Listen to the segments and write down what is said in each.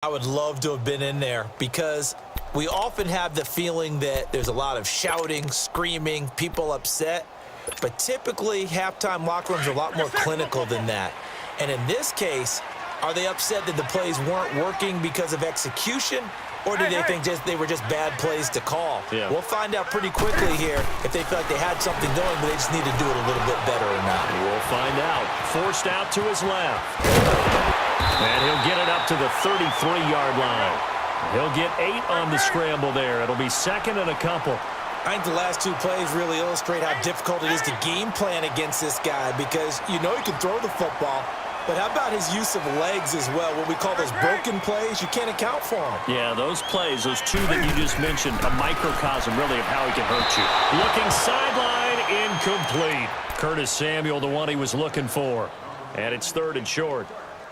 I would love to have been in there because we often have the feeling that there's a lot of shouting, screaming, people upset. But typically, halftime locker rooms are a lot more clinical than that. And in this case, are they upset that the plays weren't working because of execution? Or do they think they were just bad plays to call? Yeah. We'll find out pretty quickly here if they feel like they had something going, but they just need to do it a little bit better or not. We'll find out. Forced out to his left. And he'll get it up to the 33-yard line. He'll get 8 on the scramble there. It'll be second and a couple. I think the last two plays really illustrate how difficult it is to game plan against this guy because you know he can throw the football, but how about his use of legs as well? What we call those broken plays, you can't account for them. Yeah, those plays, those two that you just mentioned, a microcosm really of how he can hurt you. Looking sideline, incomplete. Curtis Samuel, the one he was looking for. And it's third and short.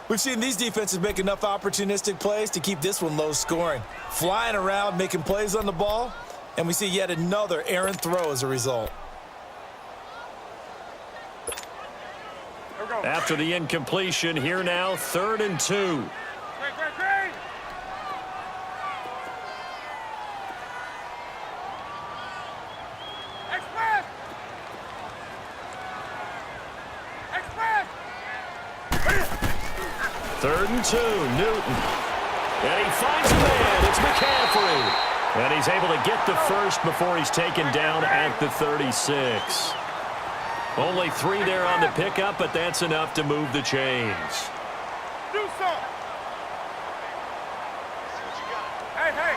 We've seen these defenses make enough opportunistic plays to keep this one low scoring. Flying around, making plays on the ball, and we see yet another errant throw as a result. After the incompletion, here now, 3rd and 2. Third and 2, Newton. And he finds a man. It's McCaffrey. And he's able to get the first before he's taken down at the 36. Only 3 there on the pickup, but that's enough to move the chains. Do something. Hey.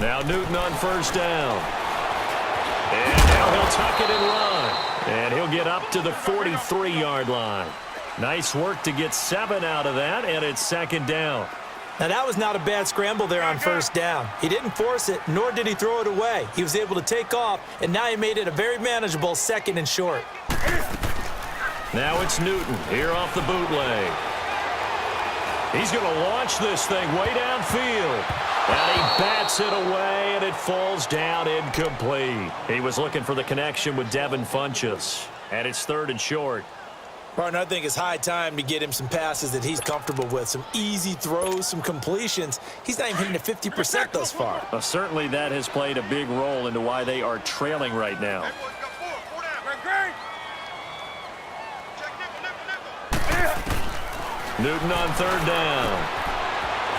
Now Newton on first down. And now he'll tuck it and run. And he'll get up to the 43-yard line. Nice work to get 7 out of that, and it's second down. Now, that was not a bad scramble there on first down. He didn't force it, nor did he throw it away. He was able to take off, and now he made it a very manageable 2nd and short. Now it's Newton here off the bootleg. He's going to launch this thing way downfield. And he bats it away, and it falls down incomplete. He was looking for the connection with Devin Funchess. And it's 3rd and short. Partner, I think it's high time to get him some passes that he's comfortable with. Some easy throws, some completions. He's not even hitting the 50% thus far. Certainly that has played a big role into why they are trailing right now. Newton on 3rd down.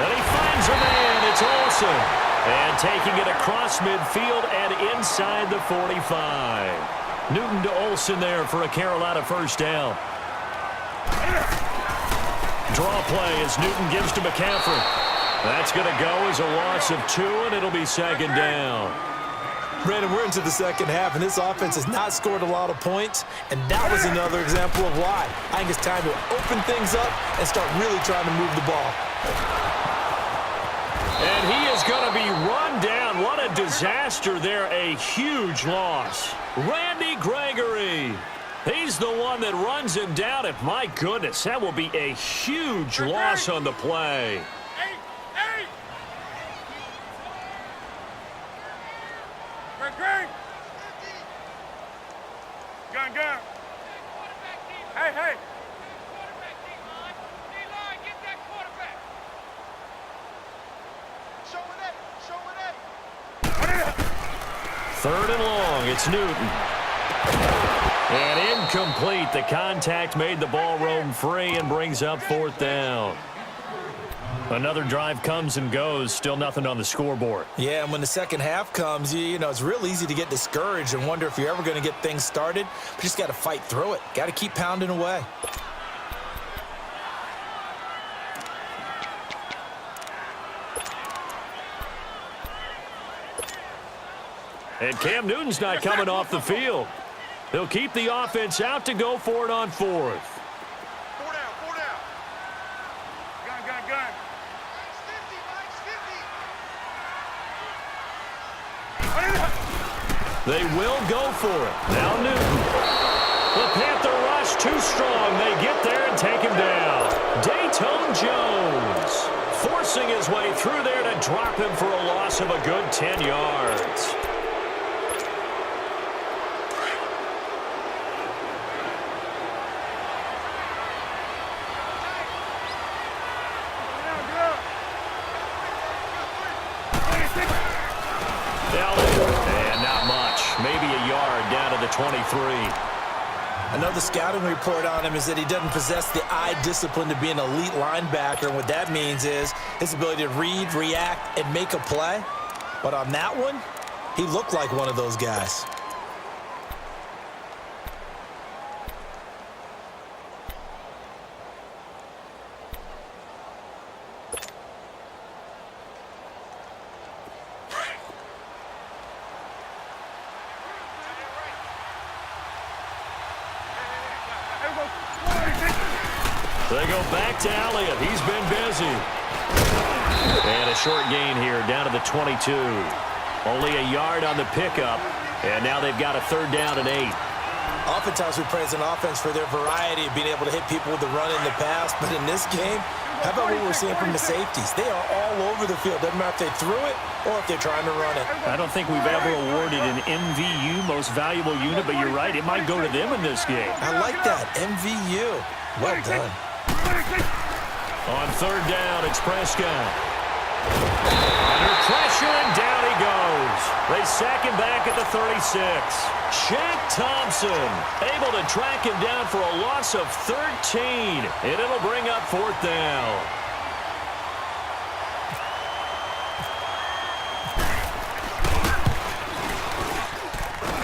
And he finds a man. It's Olsen. And taking it across midfield and inside the 45. Newton to Olsen there for a Carolina first down. Draw play as Newton gives to McCaffrey. That's going to go as a loss of 2, and it'll be second down. Brandon, we're into the second half, and this offense has not scored a lot of points, and that was another example of why. I think it's time to open things up and start really trying to move the ball. And he is going to be run down. What a disaster there. A huge loss. Randy Gregory. He's the one that runs him down. And my goodness, that will be a huge loss on the play. Gun. Hey. 3rd and long. It's Newton. And incomplete. The contact made the ball roam free and brings up 4th down. Another drive comes and goes. Still nothing on the scoreboard. Yeah, and when the second half comes, you know, it's real easy to get discouraged and wonder if you're ever going to get things started. But you just got to fight through it. Got to keep pounding away. And Cam Newton's not coming off the field. He'll keep the offense out to go for it on 4th. 4 down. Gun. They will go for it. Now Newton. The Panther rush too strong. They get there and take him down. Dayton Jones forcing his way through there to drop him for a loss of a good 10 yards. 23. Another scouting report on him is that he doesn't possess the eye discipline to be an elite linebacker, and what that means is his ability to read, react, and make a play. But on that one, he looked like one of those guys. They go back to Elliott. He's been busy. And a short gain here down to the 22. Only a yard on the pickup. And now they've got a 3rd down and 8. Oftentimes we praise an offense for their variety of being able to hit people with the run in the pass. But in this game, how about what we're seeing from the safeties? They are all over the field. Doesn't matter if they threw it or if they're trying to run it. I don't think we've ever awarded an MVU, most valuable unit, but you're right. It might go to them in this game. I like that. MVU. Well done. On 3rd down, it's Prescott. Under pressure, and down he goes. They sack him back at the 36. Shaq Thompson able to track him down for a loss of 13, and it'll bring up 4th down.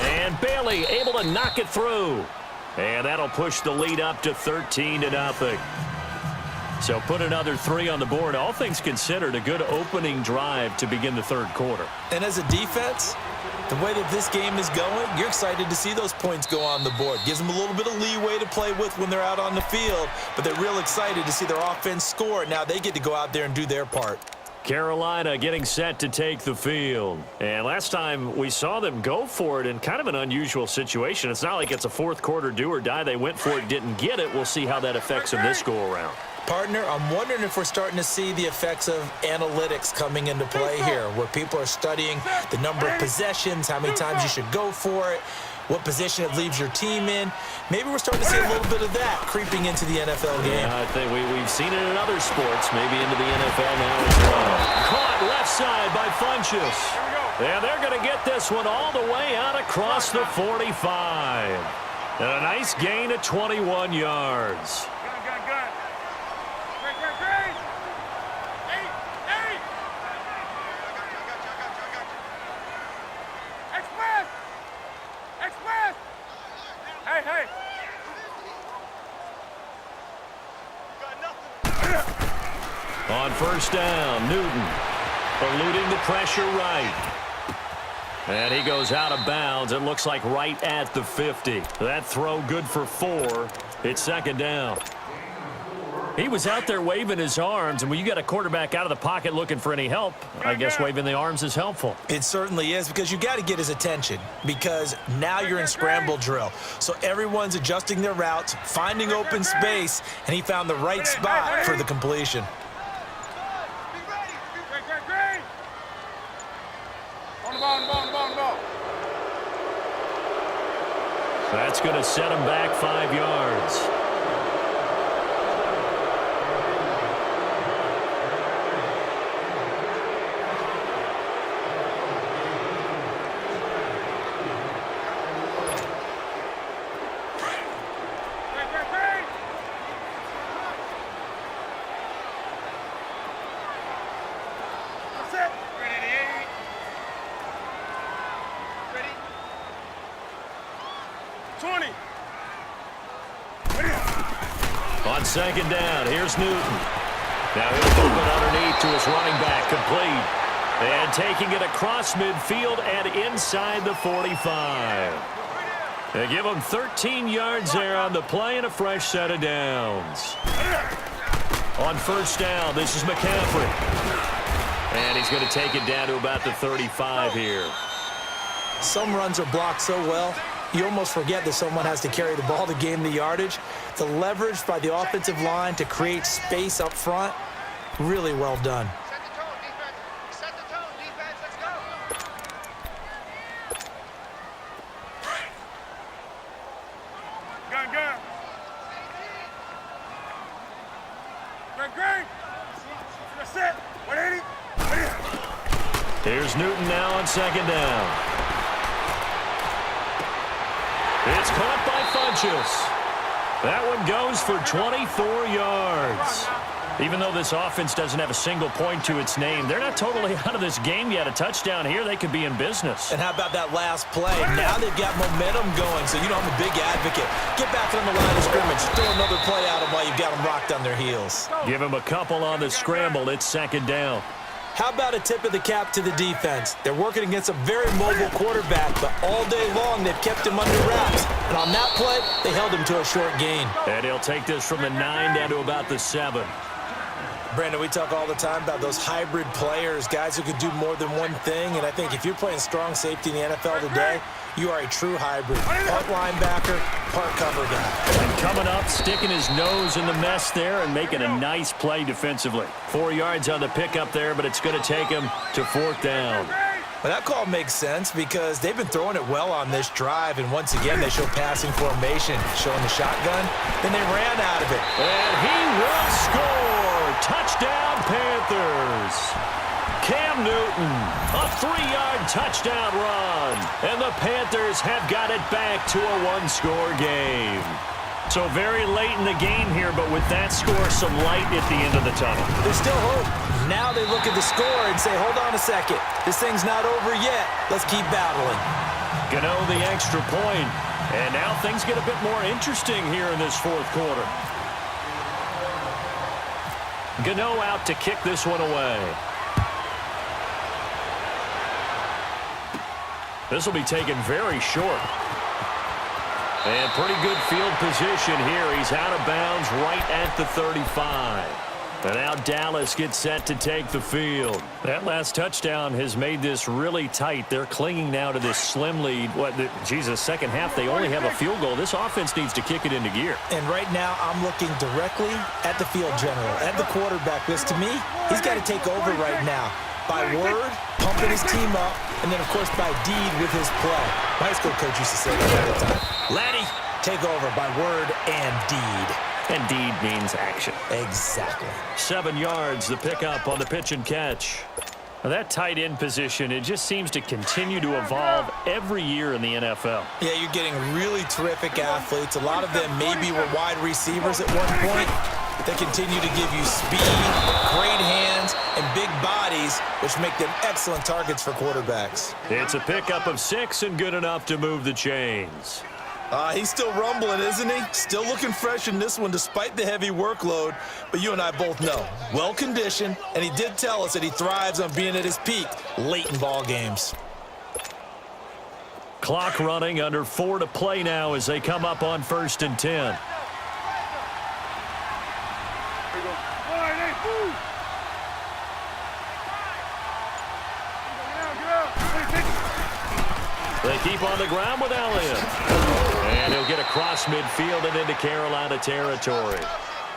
And Bailey able to knock it through. And that'll push the lead up to 13-0. So put another 3 on the board. All things considered, a good opening drive to begin the 3rd quarter. And as a defense, the way that this game is going, you're excited to see those points go on the board. Gives them a little bit of leeway to play with when they're out on the field, but they're real excited to see their offense score. Now they get to go out there and do their part. Carolina getting set to take the field. And last time we saw them go for it in kind of an unusual situation. It's not like it's a 4th quarter do or die. They went for it, didn't get it. We'll see how that affects them this go-around. Partner, I'm wondering if we're starting to see the effects of analytics coming into play here, where people are studying the number of possessions, how many times you should go for it, what position it leaves your team in. Maybe we're starting to see a little bit of that creeping into the NFL game. Yeah, I think we've seen it in other sports, maybe into the NFL now as well. Caught left side by Funchess. And they're going to get this one all the way out across the 45. And a nice gain of 21 yards. On 1st down, Newton eluding the pressure right. And he goes out of bounds. It looks like right at the 50. That throw good for 4. It's 2nd down. He was out there waving his arms, and when you got a quarterback out of the pocket looking for any help, I guess waving the arms is helpful. It certainly is, because you got to get his attention, because now you're in scramble drill. So everyone's adjusting their routes, finding open space, and he found the right spot for the completion. That's going to set him back 5 yards. On 2nd down, here's Newton. Now he'll move it underneath to his running back, complete. And taking it across midfield and inside the 45. They give him 13 yards there on the play and a fresh set of downs. On 1st down, this is McCaffrey. And he's going to take it down to about the 35 here. Some runs are blocked so well, you almost forget that someone has to carry the ball to gain the yardage. The leverage by the offensive line to create space up front, really well done. Set the tone, defense. Set the tone, defense. Let's go. Gun. Great. That's it. 180. Here's Newton now on 2nd down. It's caught by Funchess. That one goes for 24 yards. Even though this offense doesn't have a single point to its name, they're not totally out of this game yet. A touchdown here, they could be in business. And how about that last play? Now they've got momentum going, so you know I'm a big advocate. Get back on the line of scrimmage. Throw another play at them while you've got them rocked on their heels. Give them a couple on the scramble. It's second down. How about a tip of the cap to the defense? They're working against a very mobile quarterback, but all day long they've kept him under wraps. And on that play, they held him to a short gain. And he'll take this from the 9 down to about the 7. Brandon, we talk all the time about those hybrid players, guys who could do more than one thing. And I think if you're playing strong safety in the NFL today, you are a true hybrid. Part linebacker, part cover guy. And coming up, sticking his nose in the mess there and making a nice play defensively. 4 yards on the pickup there, but it's going to take him to 4th down. Well, that call makes sense because they've been throwing it well on this drive, and once again, they show passing formation, showing the shotgun. Then they ran out of it. And he will score! Touchdown, Panthers! Cam Newton, a 3-yard touchdown run. And the Panthers have got it back to a 1-score game. So very late in the game here, but with that score, some light at the end of the tunnel. There's still hope. Now they look at the score and say, hold on a second. This thing's not over yet. Let's keep battling. Gano the extra point. And now things get a bit more interesting here in this 4th quarter. Gano out to kick this one away. This will be taken very short. And pretty good field position here. He's out of bounds right at the 35. And now Dallas gets set to take the field. That last touchdown has made this really tight. They're clinging now to this slim lead. Second half, they only have a field goal. This offense needs to kick it into gear. And right now, I'm looking directly at the field general, at the quarterback. Because to me, he's got to take over right now. By word, pumping his team up, and then, of course, by deed with his play. My high school coach used to say that all the time. Laddie, take over by word and deed. And deed means action. Exactly. 7 yards, the pickup on the pitch and catch. Now that tight end position, it just seems to continue to evolve every year in the NFL. Yeah, you're getting really terrific athletes. A lot of them maybe were wide receivers at one point. They continue to give you speed, great hands, and big bodies, which make them excellent targets for quarterbacks. It's a pickup of 6 and good enough to move the chains. He's still rumbling, isn't he? Still looking fresh in this one despite the heavy workload. But you and I both know, well-conditioned, and he did tell us that he thrives on being at his peak late in ball games. Clock running, under 4 to play now as they come up on 1st and 10. They keep on the ground with Elliott. And he'll get across midfield and into Carolina territory.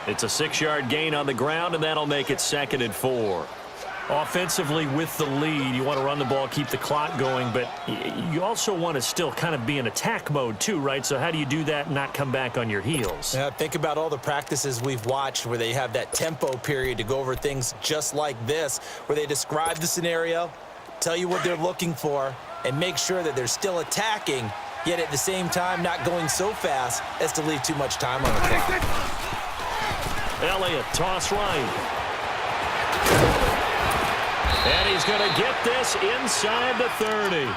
It's a 6-yard gain on the ground, and that'll make it 2nd and 4. Offensively with the lead, you want to run the ball, keep the clock going, but you also want to still kind of be in attack mode too, right? So how do you do that and not come back on your heels? Yeah, think about all the practices we've watched where they have that tempo period to go over things just like this, where they describe the scenario, tell you what they're looking for, and make sure that they're still attacking, yet at the same time not going so fast as to leave too much time on the clock. Elliott, toss right. And he's going to get this inside the 30.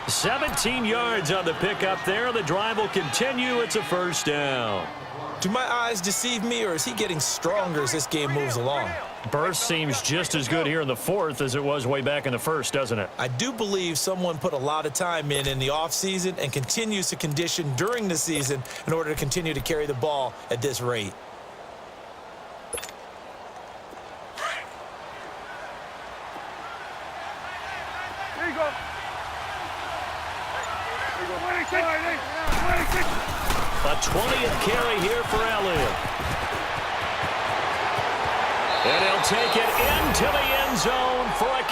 17 yards on the pickup there. The drive will continue. It's a 1st down. Do my eyes deceive me, or is he getting stronger as this game moves along? Burst seems just as good here in the 4th as it was way back in the 1st, doesn't it? I do believe someone put a lot of time in the offseason and continues to condition during the season in order to continue to carry the ball at this rate. There you go. A 20th carry here for Elliott. And he'll take it into the end zone for a